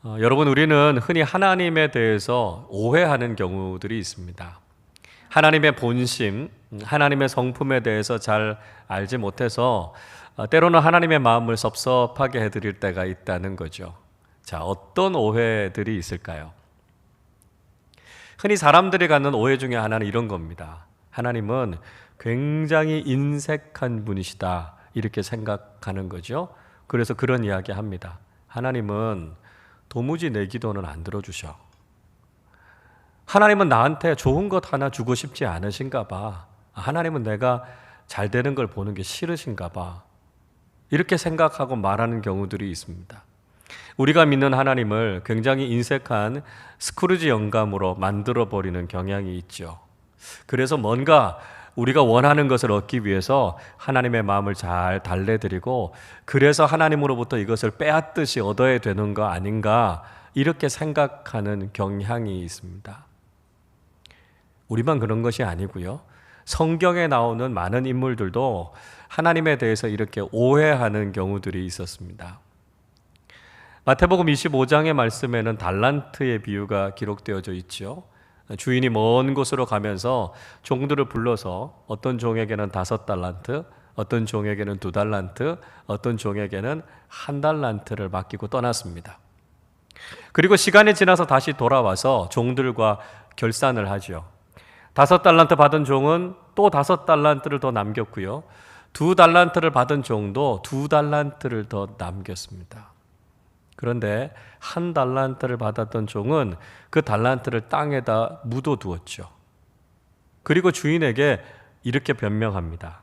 여러분, 우리는 흔히 하나님에 대해서 오해하는 경우들이 있습니다. 하나님의 본심, 하나님의 성품에 대해서 잘 알지 못해서 때로는 하나님의 마음을 섭섭하게 해드릴 때가 있다는 거죠. 자, 어떤 오해들이 있을까요? 흔히 사람들이 갖는 오해 중에 하나는 이런 겁니다. 하나님은 굉장히 인색한 분이시다, 이렇게 생각하는 거죠. 그래서 그런 이야기 합니다. 하나님은 도무지 내 기도는 안 들어주셔. 하나님은 나한테 좋은 것 하나 주고 싶지 않으신가 봐. 하나님은 내가 잘 되는 걸 보는 게 싫으신가 봐. 이렇게 생각하고 말하는 경우들이 있습니다. 우리가 믿는 하나님을 굉장히 인색한 스크루지 영감으로 만들어버리는 경향이 있죠. 그래서 뭔가 우리가 원하는 것을 얻기 위해서 하나님의 마음을 잘 달래드리고, 그래서 하나님으로부터 이것을 빼앗듯이 얻어야 되는 거 아닌가, 이렇게 생각하는 경향이 있습니다. 우리만 그런 것이 아니고요, 성경에 나오는 많은 인물들도 하나님에 대해서 이렇게 오해하는 경우들이 있었습니다. 마태복음 25장의 말씀에는 달란트의 비유가 기록되어져 있죠. 주인이 먼 곳으로 가면서 종들을 불러서 어떤 종에게는 5달란트, 어떤 종에게는 2달란트, 어떤 종에게는 1달란트를 맡기고 떠났습니다. 그리고 시간이 지나서 다시 돌아와서 종들과 결산을 하죠. 5달란트 받은 종은 또 5달란트를 더 남겼고요, 2달란트를 받은 종도 2달란트를 더 남겼습니다. 그런데 1달란트를 받았던 종은 그 달란트를 땅에다 묻어두었죠. 그리고 주인에게 이렇게 변명합니다.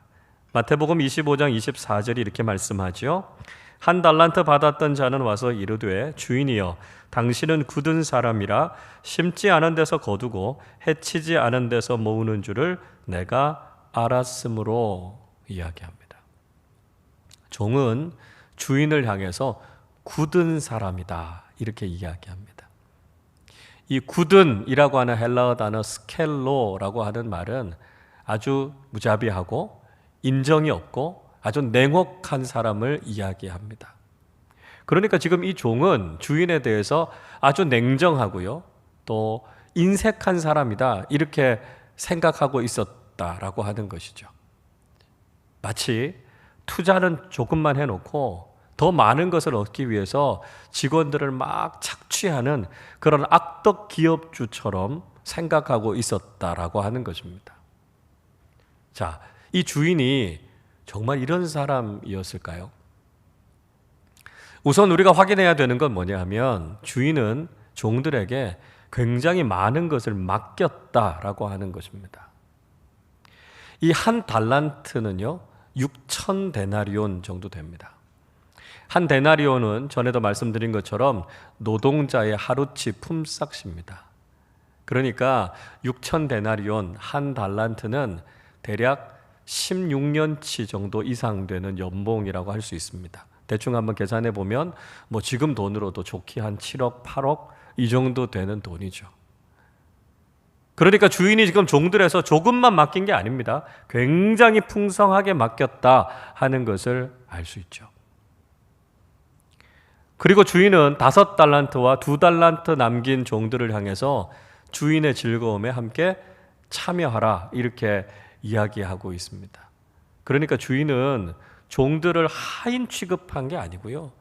마태복음 25장 24절이 이렇게 말씀하죠. 1달란트 받았던 자는 와서 이르되, 주인이여, 당신은 굳은 사람이라 심지 않은 데서 거두고 해치지 않은 데서 모으는 줄을 내가 알았으므로, 이야기합니다. 종은 주인을 향해서 굳은 사람이다, 이렇게 이야기합니다. 이 굳은이라고 하는 헬라어 단어 스켈로라고 하는 말은 아주 무자비하고 인정이 없고 아주 냉혹한 사람을 이야기합니다. 그러니까 지금 이 종은 주인에 대해서 아주 냉정하고요, 또 인색한 사람이다, 이렇게 생각하고 있었다라고 하는 것이죠. 마치 투자는 조금만 해놓고 더 많은 것을 얻기 위해서 직원들을 막 착취하는 그런 악덕 기업주처럼 생각하고 있었다라고 하는 것입니다. 자, 이 주인이 정말 이런 사람이었을까요? 우선 우리가 확인해야 되는 건 뭐냐 하면, 주인은 종들에게 굉장히 많은 것을 맡겼다라고 하는 것입니다. 이 1달란트는요 6,000데나리온 정도 됩니다. 1데나리온은 전에도 말씀드린 것처럼 노동자의 하루치 품삯입니다. 그러니까 6,000데나리온, 1달란트는 대략 16년치 정도 이상 되는 연봉이라고 할 수 있습니다. 대충 한번 계산해 보면 지금 돈으로도 좋게 한 7억, 8억 이 정도 되는 돈이죠. 그러니까 주인이 지금 종들에서 조금만 맡긴 게 아닙니다. 굉장히 풍성하게 맡겼다 하는 것을 알 수 있죠. 그리고 주인은 5달란트와 2달란트 남긴 종들을 향해서 주인의 즐거움에 함께 참여하라, 이렇게 이야기하고 있습니다. 그러니까 주인은 종들을 하인 취급한 게 아니고요,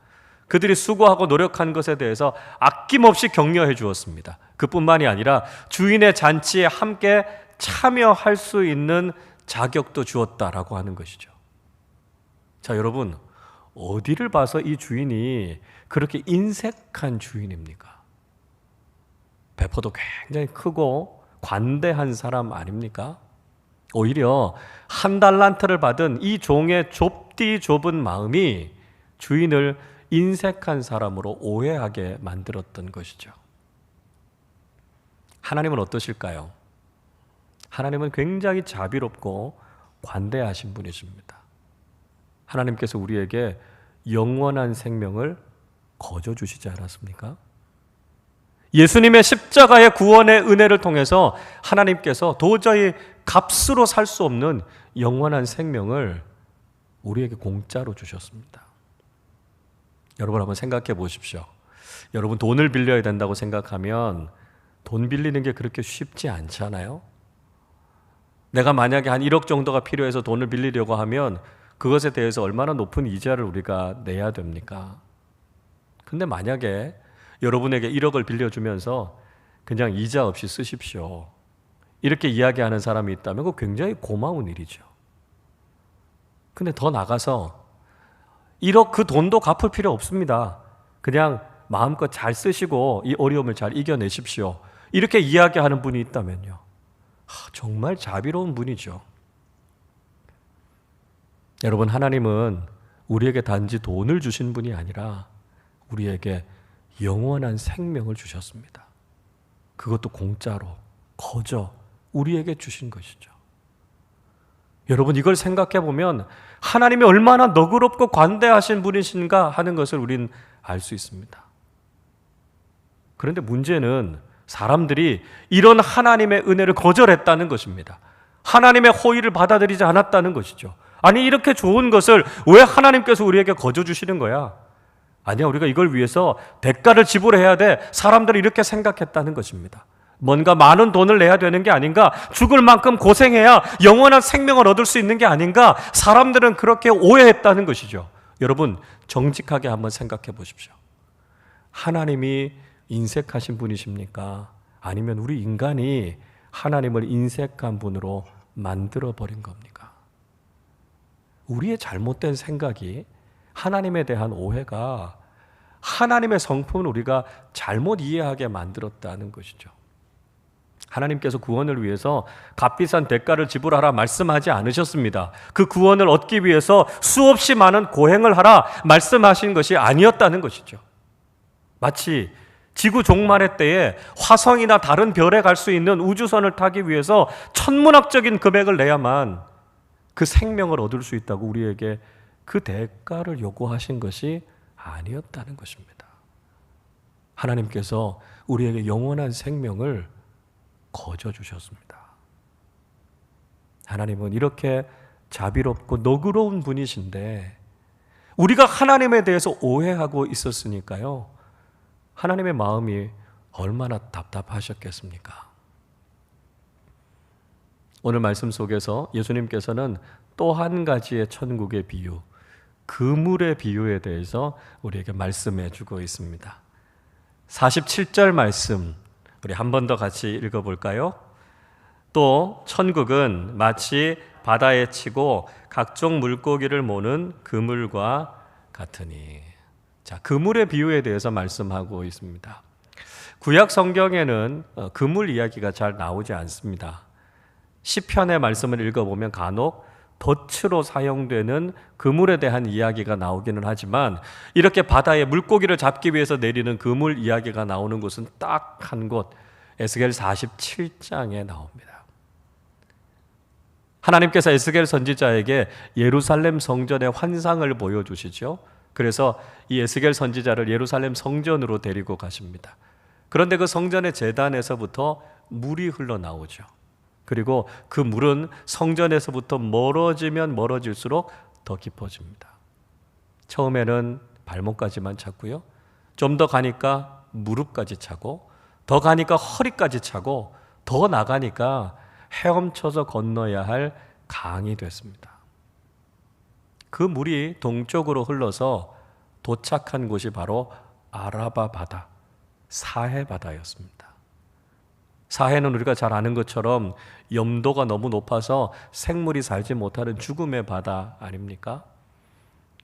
그들이 수고하고 노력한 것에 대해서 아낌없이 격려해 주었습니다. 그뿐만이 아니라 주인의 잔치에 함께 참여할 수 있는 자격도 주었다라고 하는 것이죠. 자, 여러분, 어디를 봐서 이 주인이 그렇게 인색한 주인입니까? 배포도 굉장히 크고 관대한 사람 아닙니까? 오히려 1달란트를 받은 이 종의 좁디 좁은 마음이 주인을 인색한 사람으로 오해하게 만들었던 것이죠. 하나님은 어떠실까요? 하나님은 굉장히 자비롭고 관대하신 분이십니다. 하나님께서 우리에게 영원한 생명을 거저 주시지 않았습니까? 예수님의 십자가의 구원의 은혜를 통해서 하나님께서 도저히 값으로 살 수 없는 영원한 생명을 우리에게 공짜로 주셨습니다. 여러분 한번 생각해 보십시오. 여러분 돈을 빌려야 된다고 생각하면 돈 빌리는 게 그렇게 쉽지 않잖아요. 내가 만약에 한 1억 정도가 필요해서 돈을 빌리려고 하면 그것에 대해서 얼마나 높은 이자를 우리가 내야 됩니까? 근데 만약에 여러분에게 1억을 빌려주면서 그냥 이자 없이 쓰십시오, 이렇게 이야기하는 사람이 있다면 그거 굉장히 고마운 일이죠. 근데 더 나가서 1억 그 돈도 갚을 필요 없습니다, 그냥 마음껏 잘 쓰시고 이 어려움을 잘 이겨내십시오, 이렇게 이야기하는 분이 있다면요, 정말 자비로운 분이죠. 여러분, 하나님은 우리에게 단지 돈을 주신 분이 아니라 우리에게 영원한 생명을 주셨습니다. 그것도 공짜로 거저 우리에게 주신 것이죠. 여러분, 이걸 생각해 보면 하나님이 얼마나 너그럽고 관대하신 분이신가 하는 것을 우린 알 수 있습니다. 그런데 문제는 사람들이 이런 하나님의 은혜를 거절했다는 것입니다. 하나님의 호의를 받아들이지 않았다는 것이죠. 아니, 이렇게 좋은 것을 왜 하나님께서 우리에게 거저 주시는 거야? 아니야, 우리가 이걸 위해서 대가를 지불해야 돼. 사람들이 이렇게 생각했다는 것입니다. 뭔가 많은 돈을 내야 되는 게 아닌가? 죽을 만큼 고생해야 영원한 생명을 얻을 수 있는 게 아닌가? 사람들은 그렇게 오해했다는 것이죠. 여러분, 정직하게 한번 생각해 보십시오. 하나님이 인색하신 분이십니까? 아니면 우리 인간이 하나님을 인색한 분으로 만들어버린 겁니까? 우리의 잘못된 생각이, 하나님에 대한 오해가 하나님의 성품을 우리가 잘못 이해하게 만들었다는 것이죠. 하나님께서 구원을 위해서 값비싼 대가를 지불하라 말씀하지 않으셨습니다. 그 구원을 얻기 위해서 수없이 많은 고행을 하라 말씀하신 것이 아니었다는 것이죠. 마치 지구 종말의 때에 화성이나 다른 별에 갈 수 있는 우주선을 타기 위해서 천문학적인 금액을 내야만 그 생명을 얻을 수 있다고 우리에게 그 대가를 요구하신 것이 아니었다는 것입니다. 하나님께서 우리에게 영원한 생명을 거저 주셨습니다. 하나님은 이렇게 자비롭고 너그러운 분이신데 우리가 하나님에 대해서 오해하고 있었으니까요, 하나님의 마음이 얼마나 답답하셨겠습니까? 오늘 말씀 속에서 예수님께서는 또 한 가지의 천국의 비유, 그물의 비유에 대해서 우리에게 말씀해 주고 있습니다. 47절 말씀 우리 한 번 더 같이 읽어볼까요? 또 천국은 마치 바다에 치고 각종 물고기를 모는 그물과 같으니. 자, 그물의 비유에 대해서 말씀하고 있습니다. 구약 성경에는 그물 이야기가 잘 나오지 않습니다. 시편의 말씀을 읽어보면 간혹 덫으로 사용되는 그물에 대한 이야기가 나오기는 하지만 이렇게 바다에 물고기를 잡기 위해서 내리는 그물 이야기가 나오는 곳은 딱 한 곳, 에스겔 47장에 나옵니다. 하나님께서 에스겔 선지자에게 예루살렘 성전의 환상을 보여주시죠. 그래서 이 에스겔 선지자를 예루살렘 성전으로 데리고 가십니다. 그런데 그 성전의 제단에서부터 물이 흘러나오죠. 그리고 그 물은 성전에서부터 멀어지면 멀어질수록 더 깊어집니다. 처음에는 발목까지만 찼고요, 좀 더 가니까 무릎까지 차고, 더 가니까 허리까지 차고, 더 나가니까 헤엄쳐서 건너야 할 강이 됐습니다. 그 물이 동쪽으로 흘러서 도착한 곳이 바로 아라바 바다, 사해 바다였습니다. 사해는 우리가 잘 아는 것처럼 염도가 너무 높아서 생물이 살지 못하는 죽음의 바다 아닙니까?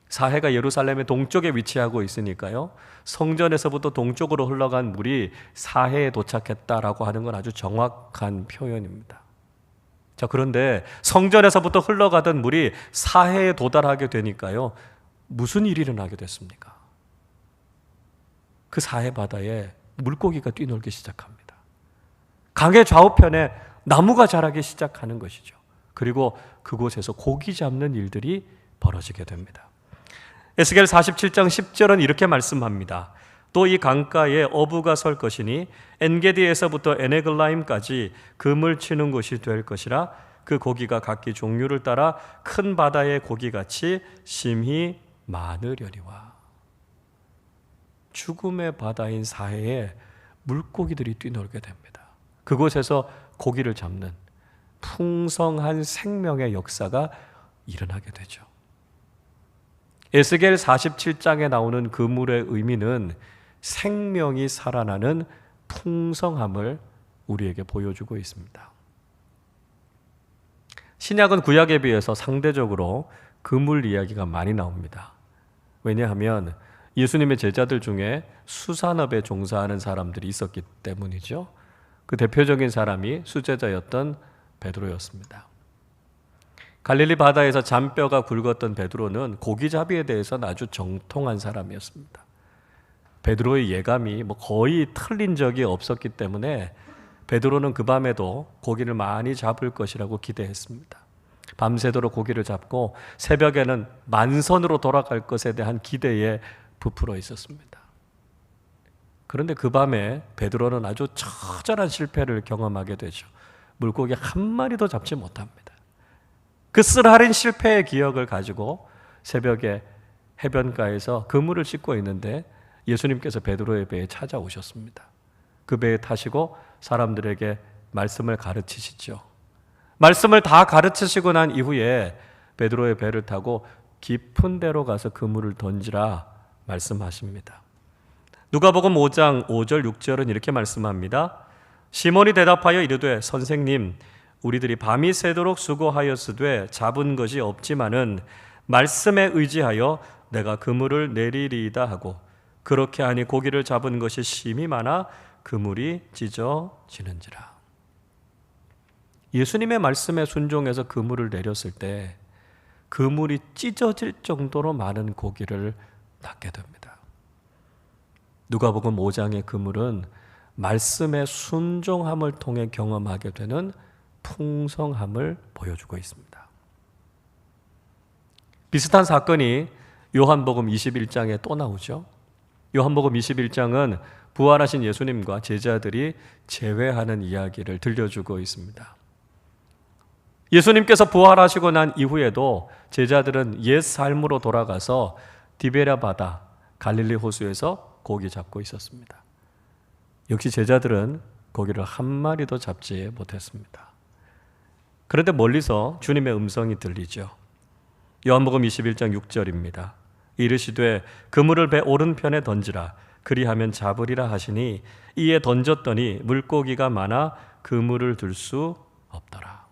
사해가 예루살렘의 동쪽에 위치하고 있으니까요, 성전에서부터 동쪽으로 흘러간 물이 사해에 도착했다라고 하는 건 아주 정확한 표현입니다. 자, 그런데 성전에서부터 흘러가던 물이 사해에 도달하게 되니까요, 무슨 일이 일어나게 됐습니까? 그 사해 바다에 물고기가 뛰놀기 시작합니다. 강의 좌우편에 나무가 자라기 시작하는 것이죠. 그리고 그곳에서 고기 잡는 일들이 벌어지게 됩니다. 에스겔 47장 10절은 이렇게 말씀합니다. 또 이 강가에 어부가 설 것이니 엔게디에서부터 에네글라임까지 그물 치는 곳이 될 것이라. 그 고기가 각기 종류를 따라 큰 바다의 고기같이 심히 많으려니와. 죽음의 바다인 사해에 물고기들이 뛰놀게 됩니다. 그곳에서 고기를 잡는 풍성한 생명의 역사가 일어나게 되죠. 에스겔 47장에 나오는 그물의 의미는 생명이 살아나는 풍성함을 우리에게 보여주고 있습니다. 신약은 구약에 비해서 상대적으로 그물 이야기가 많이 나옵니다. 왜냐하면 예수님의 제자들 중에 수산업에 종사하는 사람들이 있었기 때문이죠. 그 대표적인 사람이 수제자였던 베드로였습니다. 갈릴리 바다에서 잔뼈가 굵었던 베드로는 고기잡이에 대해서는 아주 정통한 사람이었습니다. 베드로의 예감이 거의 틀린 적이 없었기 때문에 베드로는 그 밤에도 고기를 많이 잡을 것이라고 기대했습니다. 밤새도록 고기를 잡고 새벽에는 만선으로 돌아갈 것에 대한 기대에 부풀어 있었습니다. 그런데 그 밤에 베드로는 아주 처절한 실패를 경험하게 되죠. 물고기 한 마리도 잡지 못합니다. 그 쓰라린 실패의 기억을 가지고 새벽에 해변가에서 그물을 씻고 있는데 예수님께서 베드로의 배에 찾아오셨습니다. 그 배에 타시고 사람들에게 말씀을 가르치시죠. 말씀을 다 가르치시고 난 이후에 베드로의 배를 타고 깊은 데로 가서 그물을 던지라 말씀하십니다. 누가복음 5장 5절 6절은 이렇게 말씀합니다. 시몬이 대답하여 이르되 선생님 우리들이 밤이 새도록 수고하였으되 잡은 것이 없지만은 말씀에 의지하여 내가 그물을 내리리이다 하고 그렇게 하니 고기를 잡은 것이 심히 많아 그물이 찢어지는지라. 예수님의 말씀에 순종해서 그물을 내렸을 때 그물이 찢어질 정도로 많은 고기를 낚게 됩니다. 누가복음 5장의 그물은 말씀의 순종함을 통해 경험하게 되는 풍성함을 보여주고 있습니다. 비슷한 사건이 요한복음 21장에 또 나오죠. 요한복음 21장은 부활하신 예수님과 제자들이 재회하는 이야기를 들려주고 있습니다. 예수님께서 부활하시고 난 이후에도 제자들은 옛 삶으로 돌아가서 디베랴 바다 갈릴리 호수에서 고기 잡고 있었습니다. 역시 제자들은 고기를 한 마리도 잡지 못했습니다. 그런데 멀리서 주님의 음성이 들리죠. 요한복음 21장 6절입니다. 이르시되 그물을 배 오른편에 던지라 그리하면 잡으리라 하시니 이에 던졌더니 물고기가 많아 그물을 들 수 없더라.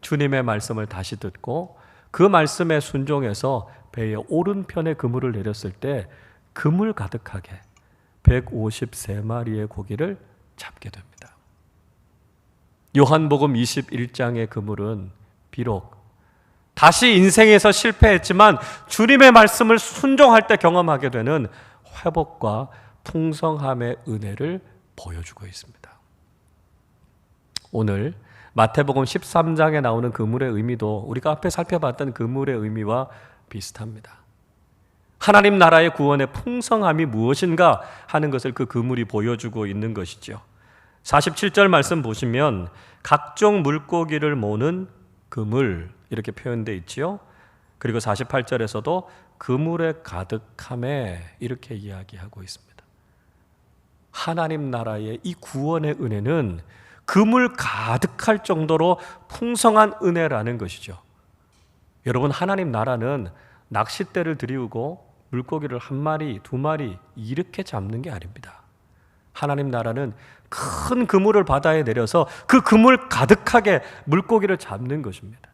주님의 말씀을 다시 듣고 그 말씀에 순종해서 배의 오른편에 그물을 내렸을 때 그물 가득하게 153마리의 고기를 잡게 됩니다. 요한복음 21장의 그물은 비록 다시 인생에서 실패했지만 주님의 말씀을 순종할 때 경험하게 되는 회복과 풍성함의 은혜를 보여주고 있습니다. 오늘 마태복음 13장에 나오는 그물의 의미도 우리가 앞에 살펴봤던 그물의 의미와 비슷합니다. 하나님 나라의 구원의 풍성함이 무엇인가 하는 것을 그 그물이 보여주고 있는 것이죠. 47절 말씀 보시면 각종 물고기를 모는 그물 이렇게 표현되어 있지요. 그리고 48절에서도 그물에 가득함에 이렇게 이야기하고 있습니다. 하나님 나라의 이 구원의 은혜는 그물 가득할 정도로 풍성한 은혜라는 것이죠. 여러분, 하나님 나라는 낚싯대를 들이우고 물고기를 한 마리, 두 마리 이렇게 잡는 게 아닙니다. 하나님 나라는 큰 그물을 바다에 내려서 그 그물 가득하게 물고기를 잡는 것입니다.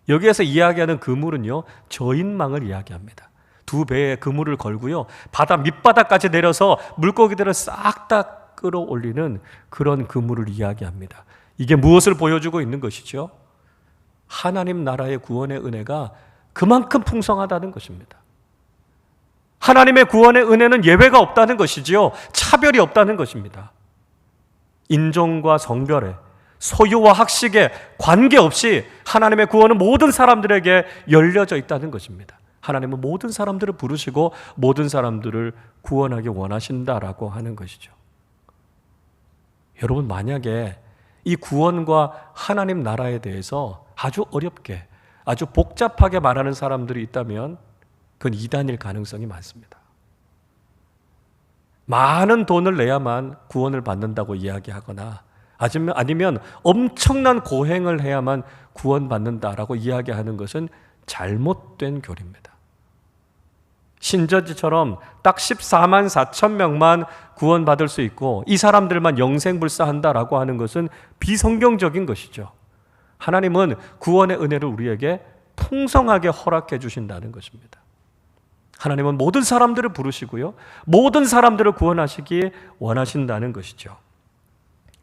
여기에서 이야기하는 그물은요, 저인망을 이야기합니다. 두 배의 그물을 걸고요, 바다 밑바닥까지 내려서 물고기들을 싹 다 끌어올리는 그런 그물을 이야기합니다. 이게 무엇을 보여주고 있는 것이죠? 하나님 나라의 구원의 은혜가 그만큼 풍성하다는 것입니다. 하나님의 구원의 은혜는 예외가 없다는 것이지요. 차별이 없다는 것입니다. 인종과 성별에, 소유와 학식에 관계없이 하나님의 구원은 모든 사람들에게 열려져 있다는 것입니다. 하나님은 모든 사람들을 부르시고 모든 사람들을 구원하기 원하신다라고 하는 것이죠. 여러분, 만약에 이 구원과 하나님 나라에 대해서 아주 어렵게, 아주 복잡하게 말하는 사람들이 있다면 그건 이단일 가능성이 많습니다. 많은 돈을 내야만 구원을 받는다고 이야기하거나 아니면 엄청난 고행을 해야만 구원받는다라고 이야기하는 것은 잘못된 교리입니다. 신저지처럼 딱 14만 4천 명만 구원받을 수 있고 이 사람들만 영생불사한다라고 하는 것은 비성경적인 것이죠. 하나님은 구원의 은혜를 우리에게 풍성하게 허락해 주신다는 것입니다. 하나님은 모든 사람들을 부르시고요, 모든 사람들을 구원하시기 원하신다는 것이죠.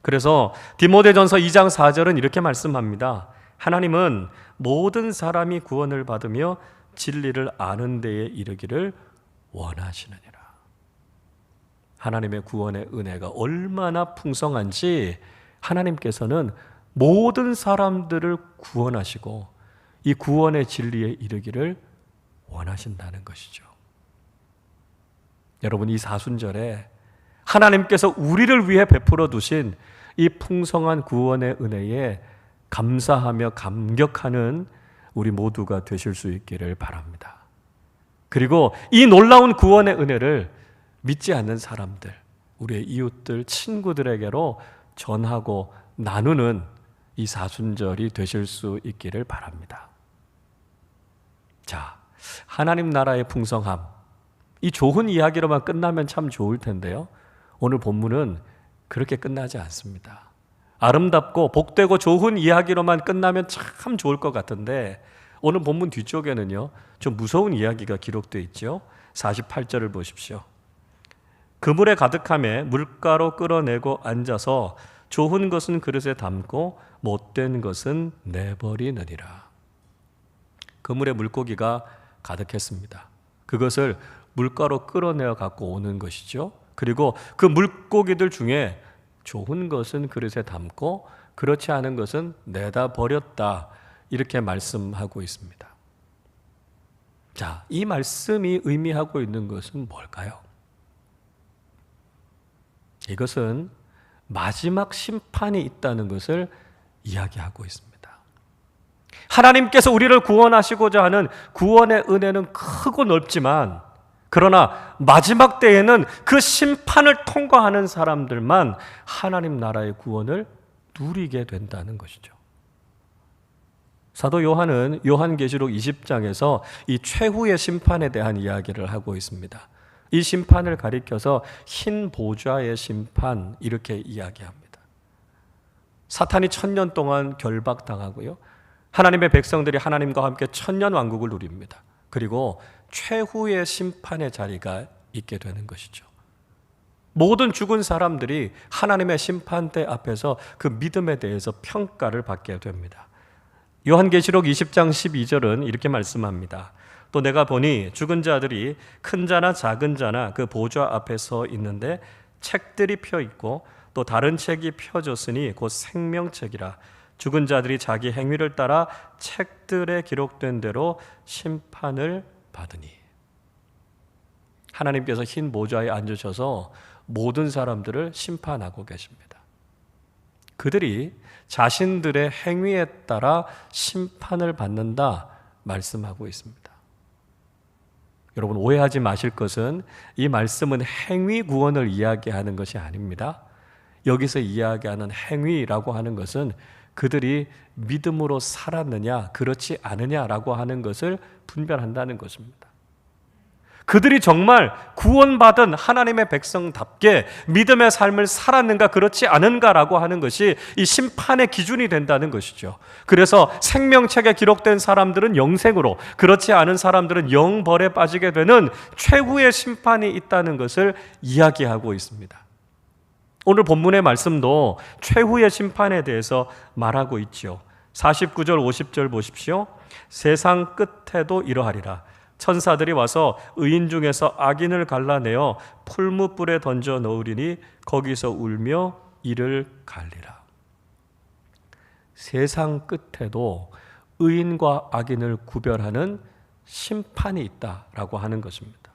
그래서 디모데전서 2장 4절은 이렇게 말씀합니다. 하나님은 모든 사람이 구원을 받으며 진리를 아는 데에 이르기를 원하시느니라. 하나님의 구원의 은혜가 얼마나 풍성한지 하나님께서는 모든 사람들을 구원하시고 이 구원의 진리에 이르기를 원하신다는 것이죠. 여러분, 이 사순절에 하나님께서 우리를 위해 베풀어 두신 이 풍성한 구원의 은혜에 감사하며 감격하는 우리 모두가 되실 수 있기를 바랍니다. 그리고 이 놀라운 구원의 은혜를 믿지 않는 사람들, 우리의 이웃들, 친구들에게로 전하고 나누는 이 사순절이 되실 수 있기를 바랍니다. 자, 하나님 나라의 풍성함, 이 좋은 이야기로만 끝나면 참 좋을 텐데요, 오늘 본문은 그렇게 끝나지 않습니다. 아름답고 복되고 좋은 이야기로만 끝나면 참 좋을 것 같은데 오늘 본문 뒤쪽에는요, 좀 무서운 이야기가 기록되어 있죠. 48절을 보십시오. 그물에 가득함에 물가로 끌어내고 앉아서 좋은 것은 그릇에 담고 못된 것은 내버리느니라. 그물에 물고기가 가득했습니다. 그것을 물가로 끌어내어 갖고 오는 것이죠. 그리고 그 물고기들 중에 좋은 것은 그릇에 담고 그렇지 않은 것은 내다 버렸다, 이렇게 말씀하고 있습니다. 자, 이 말씀이 의미하고 있는 것은 뭘까요? 이것은 마지막 심판이 있다는 것을 이야기하고 있습니다. 하나님께서 우리를 구원하시고자 하는 구원의 은혜는 크고 넓지만, 그러나 마지막 때에는 그 심판을 통과하는 사람들만 하나님 나라의 구원을 누리게 된다는 것이죠. 사도 요한은 요한계시록 20장에서 이 최후의 심판에 대한 이야기를 하고 있습니다. 이 심판을 가리켜서 흰 보좌의 심판, 이렇게 이야기합니다. 사탄이 1000년 동안 결박당하고요, 하나님의 백성들이 하나님과 함께 1000년 왕국을 누립니다. 그리고 최후의 심판의 자리가 있게 되는 것이죠. 모든 죽은 사람들이 하나님의 심판대 앞에서 그 믿음에 대해서 평가를 받게 됩니다. 요한계시록 20장 12절은 이렇게 말씀합니다. 또 내가 보니 죽은 자들이 큰 자나 작은 자나 그 보좌 앞에 서 있는데 책들이 펴 있고 또 다른 책이 펴졌으니 곧 생명책이라. 죽은 자들이 자기 행위를 따라 책들에 기록된 대로 심판을 받으니. 하나님께서 흰 보좌에 앉으셔서 모든 사람들을 심판하고 계십니다. 그들이 자신들의 행위에 따라 심판을 받는다 말씀하고 있습니다. 여러분, 오해하지 마실 것은 이 말씀은 행위 구원을 이야기하는 것이 아닙니다. 여기서 이야기하는 행위라고 하는 것은 그들이 믿음으로 살았느냐 그렇지 않느냐라고 하는 것을 분별한다는 것입니다. 그들이 정말 구원받은 하나님의 백성답게 믿음의 삶을 살았는가 그렇지 않은가라고 하는 것이 이 심판의 기준이 된다는 것이죠. 그래서 생명책에 기록된 사람들은 영생으로, 그렇지 않은 사람들은 영벌에 빠지게 되는 최후의 심판이 있다는 것을 이야기하고 있습니다. 오늘 본문의 말씀도 최후의 심판에 대해서 말하고 있죠. 49절 50절 보십시오. 세상 끝에도 이러하리라. 천사들이 와서 의인 중에서 악인을 갈라내어 풀무불에 던져 넣으리니 거기서 울며 이를 갈리라. 세상 끝에도 의인과 악인을 구별하는 심판이 있다라고 하는 것입니다.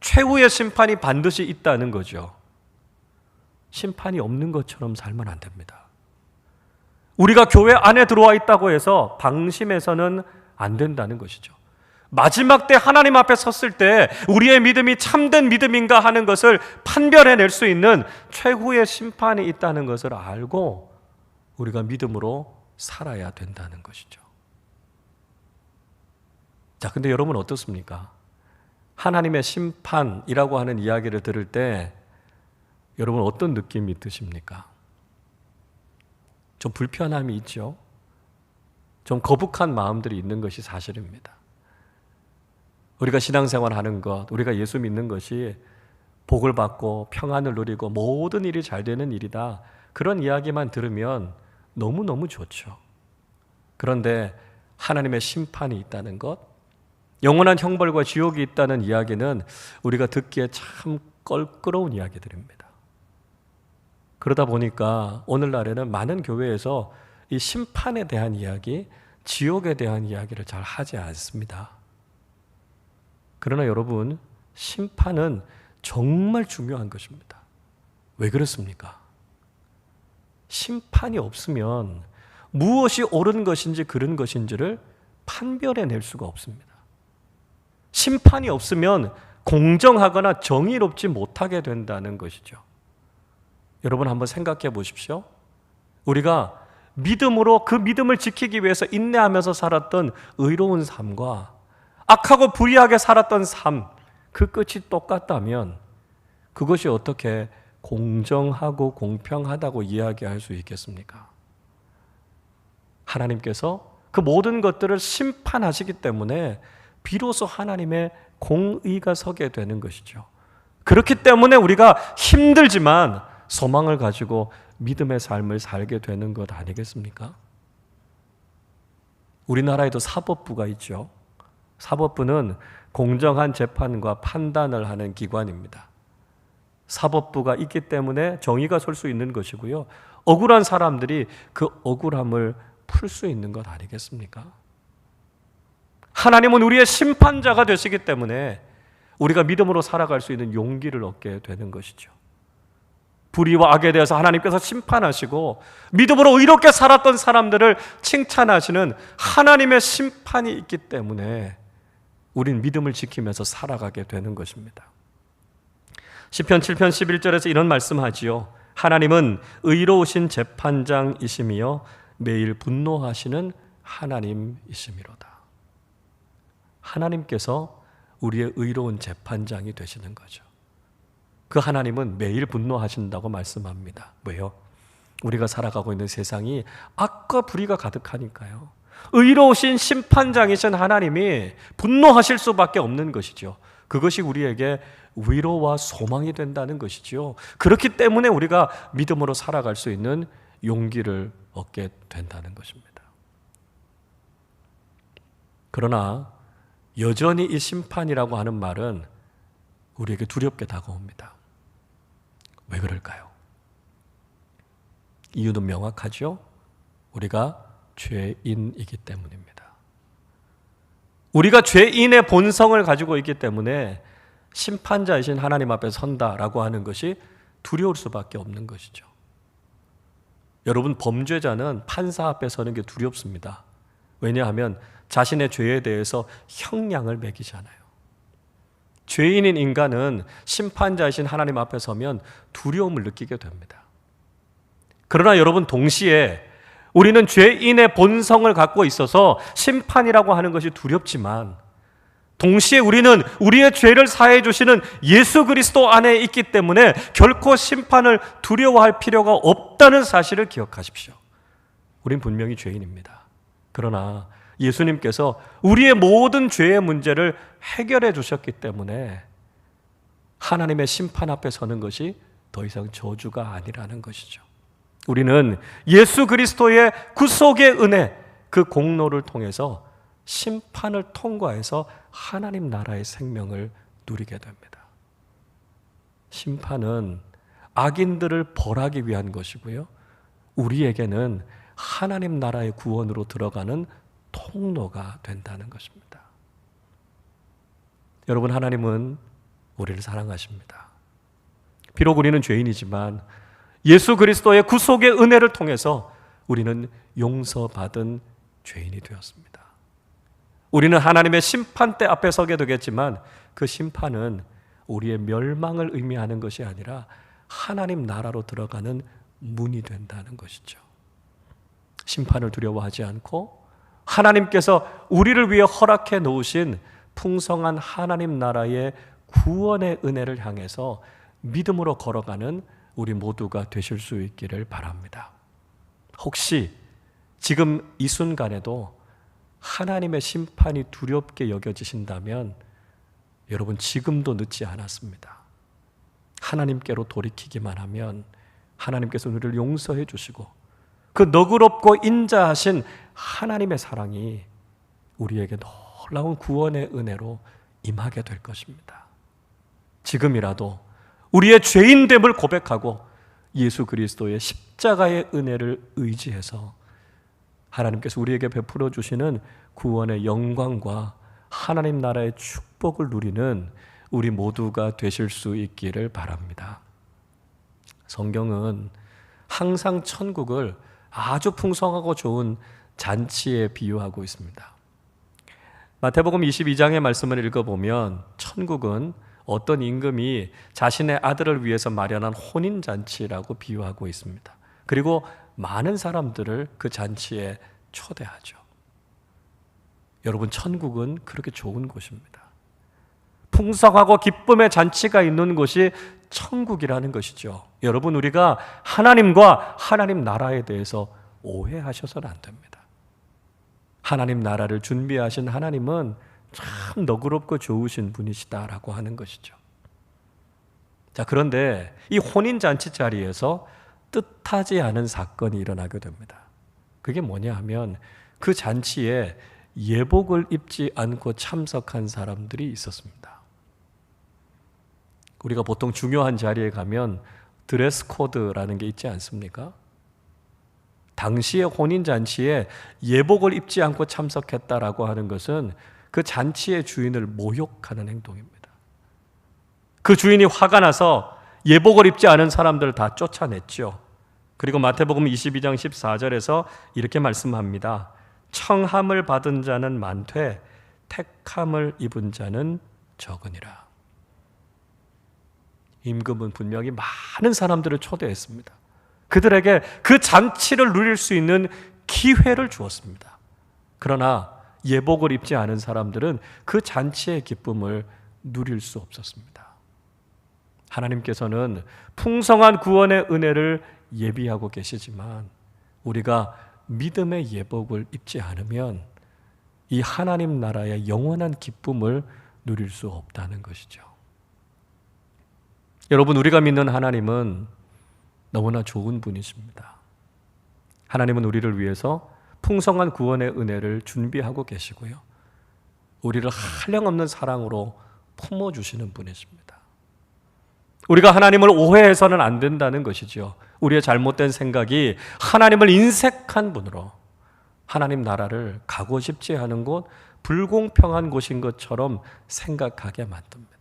최후의 심판이 반드시 있다는 거죠. 심판이 없는 것처럼 살면 안 됩니다. 우리가 교회 안에 들어와 있다고 해서 방심해서는 안 된다는 것이죠. 마지막 때 하나님 앞에 섰을 때 우리의 믿음이 참된 믿음인가 하는 것을 판별해낼 수 있는 최후의 심판이 있다는 것을 알고 우리가 믿음으로 살아야 된다는 것이죠. 자, 근데 여러분 어떻습니까? 하나님의 심판이라고 하는 이야기를 들을 때 여러분 어떤 느낌이 드십니까? 좀 불편함이 있죠. 좀 거북한 마음들이 있는 것이 사실입니다. 우리가 신앙생활 하는 것, 우리가 예수 믿는 것이 복을 받고 평안을 누리고 모든 일이 잘 되는 일이다. 그런 이야기만 들으면 너무너무 좋죠. 그런데 하나님의 심판이 있다는 것, 영원한 형벌과 지옥이 있다는 이야기는 우리가 듣기에 참 껄끄러운 이야기들입니다. 그러다 보니까 오늘날에는 많은 교회에서 이 심판에 대한 이야기, 지옥에 대한 이야기를 잘 하지 않습니다. 그러나 여러분, 심판은 정말 중요한 것입니다. 왜 그렇습니까? 심판이 없으면 무엇이 옳은 것인지 그른 것인지를 판별해낼 수가 없습니다. 심판이 없으면 공정하거나 정의롭지 못하게 된다는 것이죠. 여러분 한번 생각해 보십시오. 우리가 믿음으로 그 믿음을 지키기 위해서 인내하면서 살았던 의로운 삶과 악하고 불의하게 살았던 삶, 그 끝이 똑같다면 그것이 어떻게 공정하고 공평하다고 이야기할 수 있겠습니까? 하나님께서 그 모든 것들을 심판하시기 때문에 비로소 하나님의 공의가 서게 되는 것이죠. 그렇기 때문에 우리가 힘들지만 소망을 가지고 믿음의 삶을 살게 되는 것 아니겠습니까? 우리나라에도 사법부가 있죠. 사법부는 공정한 재판과 판단을 하는 기관입니다. 사법부가 있기 때문에 정의가 설 수 있는 것이고요. 억울한 사람들이 그 억울함을 풀 수 있는 것 아니겠습니까? 하나님은 우리의 심판자가 되시기 때문에 우리가 믿음으로 살아갈 수 있는 용기를 얻게 되는 것이죠. 불의와 악에 대해서 하나님께서 심판하시고 믿음으로 의롭게 살았던 사람들을 칭찬하시는 하나님의 심판이 있기 때문에 우린 믿음을 지키면서 살아가게 되는 것입니다. 시편 7편 11절에서 이런 말씀하지요. 하나님은 의로우신 재판장이시며 매일 분노하시는 하나님이시미로다. 하나님께서 우리의 의로운 재판장이 되시는 거죠. 그 하나님은 매일 분노하신다고 말씀합니다. 왜요? 우리가 살아가고 있는 세상이 악과 불의가 가득하니까요. 의로우신 심판장이신 하나님이 분노하실 수밖에 없는 것이죠. 그것이 우리에게 위로와 소망이 된다는 것이죠. 그렇기 때문에 우리가 믿음으로 살아갈 수 있는 용기를 얻게 된다는 것입니다. 그러나 여전히 이 심판이라고 하는 말은 우리에게 두렵게 다가옵니다. 왜 그럴까요? 이유는 명확하죠? 우리가 죄인이기 때문입니다. 우리가 죄인의 본성을 가지고 있기 때문에 심판자이신 하나님 앞에 선다라고 하는 것이 두려울 수밖에 없는 것이죠. 여러분, 범죄자는 판사 앞에 서는 게 두렵습니다. 왜냐하면 자신의 죄에 대해서 형량을 매기잖아요. 죄인인 인간은 심판자이신 하나님 앞에 서면 두려움을 느끼게 됩니다. 그러나 여러분, 동시에 우리는 죄인의 본성을 갖고 있어서 심판이라고 하는 것이 두렵지만 동시에 우리는 우리의 죄를 사해 주시는 예수 그리스도 안에 있기 때문에 결코 심판을 두려워할 필요가 없다는 사실을 기억하십시오. 우린 분명히 죄인입니다. 그러나 예수님께서 우리의 모든 죄의 문제를 해결해 주셨기 때문에 하나님의 심판 앞에 서는 것이 더 이상 저주가 아니라는 것이죠. 우리는 예수 그리스도의 구속의 은혜, 그 공로를 통해서 심판을 통과해서 하나님 나라의 생명을 누리게 됩니다. 심판은 악인들을 벌하기 위한 것이고요. 우리에게는 하나님 나라의 구원으로 들어가는 통로가 된다는 것입니다. 여러분, 하나님은 우리를 사랑하십니다. 비록 우리는 죄인이지만 예수 그리스도의 구속의 은혜를 통해서 우리는 용서받은 죄인이 되었습니다. 우리는 하나님의 심판대 앞에 서게 되겠지만 그 심판은 우리의 멸망을 의미하는 것이 아니라 하나님 나라로 들어가는 문이 된다는 것이죠. 심판을 두려워하지 않고 하나님께서 우리를 위해 허락해 놓으신 풍성한 하나님 나라의 구원의 은혜를 향해서 믿음으로 걸어가는 우리 모두가 되실 수 있기를 바랍니다. 혹시 지금 이 순간에도 하나님의 심판이 두렵게 여겨지신다면 여러분, 지금도 늦지 않았습니다. 하나님께로 돌이키기만 하면 하나님께서 우리를 용서해 주시고 그 너그럽고 인자하신 하나님의 사랑이 우리에게 놀라운 구원의 은혜로 임하게 될 것입니다. 지금이라도 우리의 죄인됨을 고백하고 예수 그리스도의 십자가의 은혜를 의지해서 하나님께서 우리에게 베풀어 주시는 구원의 영광과 하나님 나라의 축복을 누리는 우리 모두가 되실 수 있기를 바랍니다. 성경은 항상 천국을 아주 풍성하고 좋은 잔치에 비유하고 있습니다. 마태복음 22장의 말씀을 읽어보면 천국은 어떤 임금이 자신의 아들을 위해서 마련한 혼인잔치라고 비유하고 있습니다. 그리고 많은 사람들을 그 잔치에 초대하죠. 여러분, 천국은 그렇게 좋은 곳입니다. 풍성하고 기쁨의 잔치가 있는 곳이 천국이라는 것이죠. 여러분, 우리가 하나님과 하나님 나라에 대해서 오해하셔서는 안 됩니다. 하나님 나라를 준비하신 하나님은 참 너그럽고 좋으신 분이시다라고 하는 것이죠. 자, 그런데 이 혼인잔치 자리에서 뜻하지 않은 사건이 일어나게 됩니다. 그게 뭐냐 하면 그 잔치에 예복을 입지 않고 참석한 사람들이 있었습니다. 우리가 보통 중요한 자리에 가면 드레스 코드라는 게 있지 않습니까? 당시의 혼인잔치에 예복을 입지 않고 참석했다라고 하는 것은 그 잔치의 주인을 모욕하는 행동입니다. 그 주인이 화가 나서 예복을 입지 않은 사람들을 다 쫓아냈죠. 그리고 마태복음 22장 14절에서 이렇게 말씀합니다. 청함을 받은 자는 많되 택함을 입은 자는 적으니라. 임금은 분명히 많은 사람들을 초대했습니다. 그들에게 그 잔치를 누릴 수 있는 기회를 주었습니다. 그러나 예복을 입지 않은 사람들은 그 잔치의 기쁨을 누릴 수 없었습니다. 하나님께서는 풍성한 구원의 은혜를 예비하고 계시지만 우리가 믿음의 예복을 입지 않으면 이 하나님 나라의 영원한 기쁨을 누릴 수 없다는 것이죠. 여러분, 우리가 믿는 하나님은 너무나 좋은 분이십니다. 하나님은 우리를 위해서 풍성한 구원의 은혜를 준비하고 계시고요. 우리를 한량없는 사랑으로 품어주시는 분이십니다. 우리가 하나님을 오해해서는 안 된다는 것이죠. 우리의 잘못된 생각이 하나님을 인색한 분으로 하나님 나라를 가고 싶지 않은 곳, 불공평한 곳인 것처럼 생각하게 만듭니다.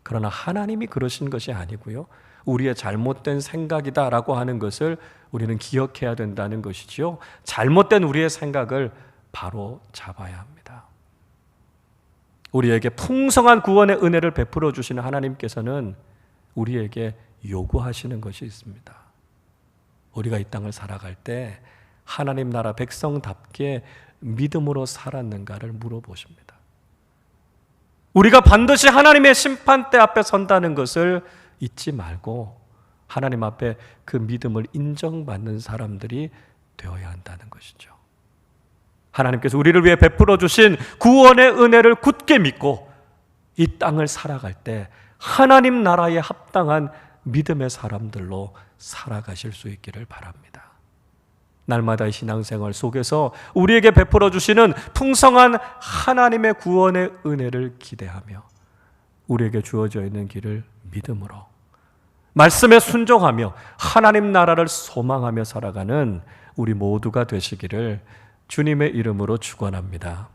그러나 하나님이 그러신 것이 아니고요. 우리의 잘못된 생각이다라고 하는 것을 우리는 기억해야 된다는 것이죠. 잘못된 우리의 생각을 바로 잡아야 합니다. 우리에게 풍성한 구원의 은혜를 베풀어 주시는 하나님께서는 우리에게 요구하시는 것이 있습니다. 우리가 이 땅을 살아갈 때 하나님 나라 백성답게 믿음으로 살았는가를 물어보십니다. 우리가 반드시 하나님의 심판대 앞에 선다는 것을 잊지 말고 하나님 앞에 그 믿음을 인정받는 사람들이 되어야 한다는 것이죠. 하나님께서 우리를 위해 베풀어 주신 구원의 은혜를 굳게 믿고 이 땅을 살아갈 때 하나님 나라에 합당한 믿음의 사람들로 살아가실 수 있기를 바랍니다. 날마다의 신앙생활 속에서 우리에게 베풀어 주시는 풍성한 하나님의 구원의 은혜를 기대하며 우리에게 주어져 있는 길을 믿음으로 말씀에 순종하며 하나님 나라를 소망하며 살아가는 우리 모두가 되시기를 주님의 이름으로 축원합니다.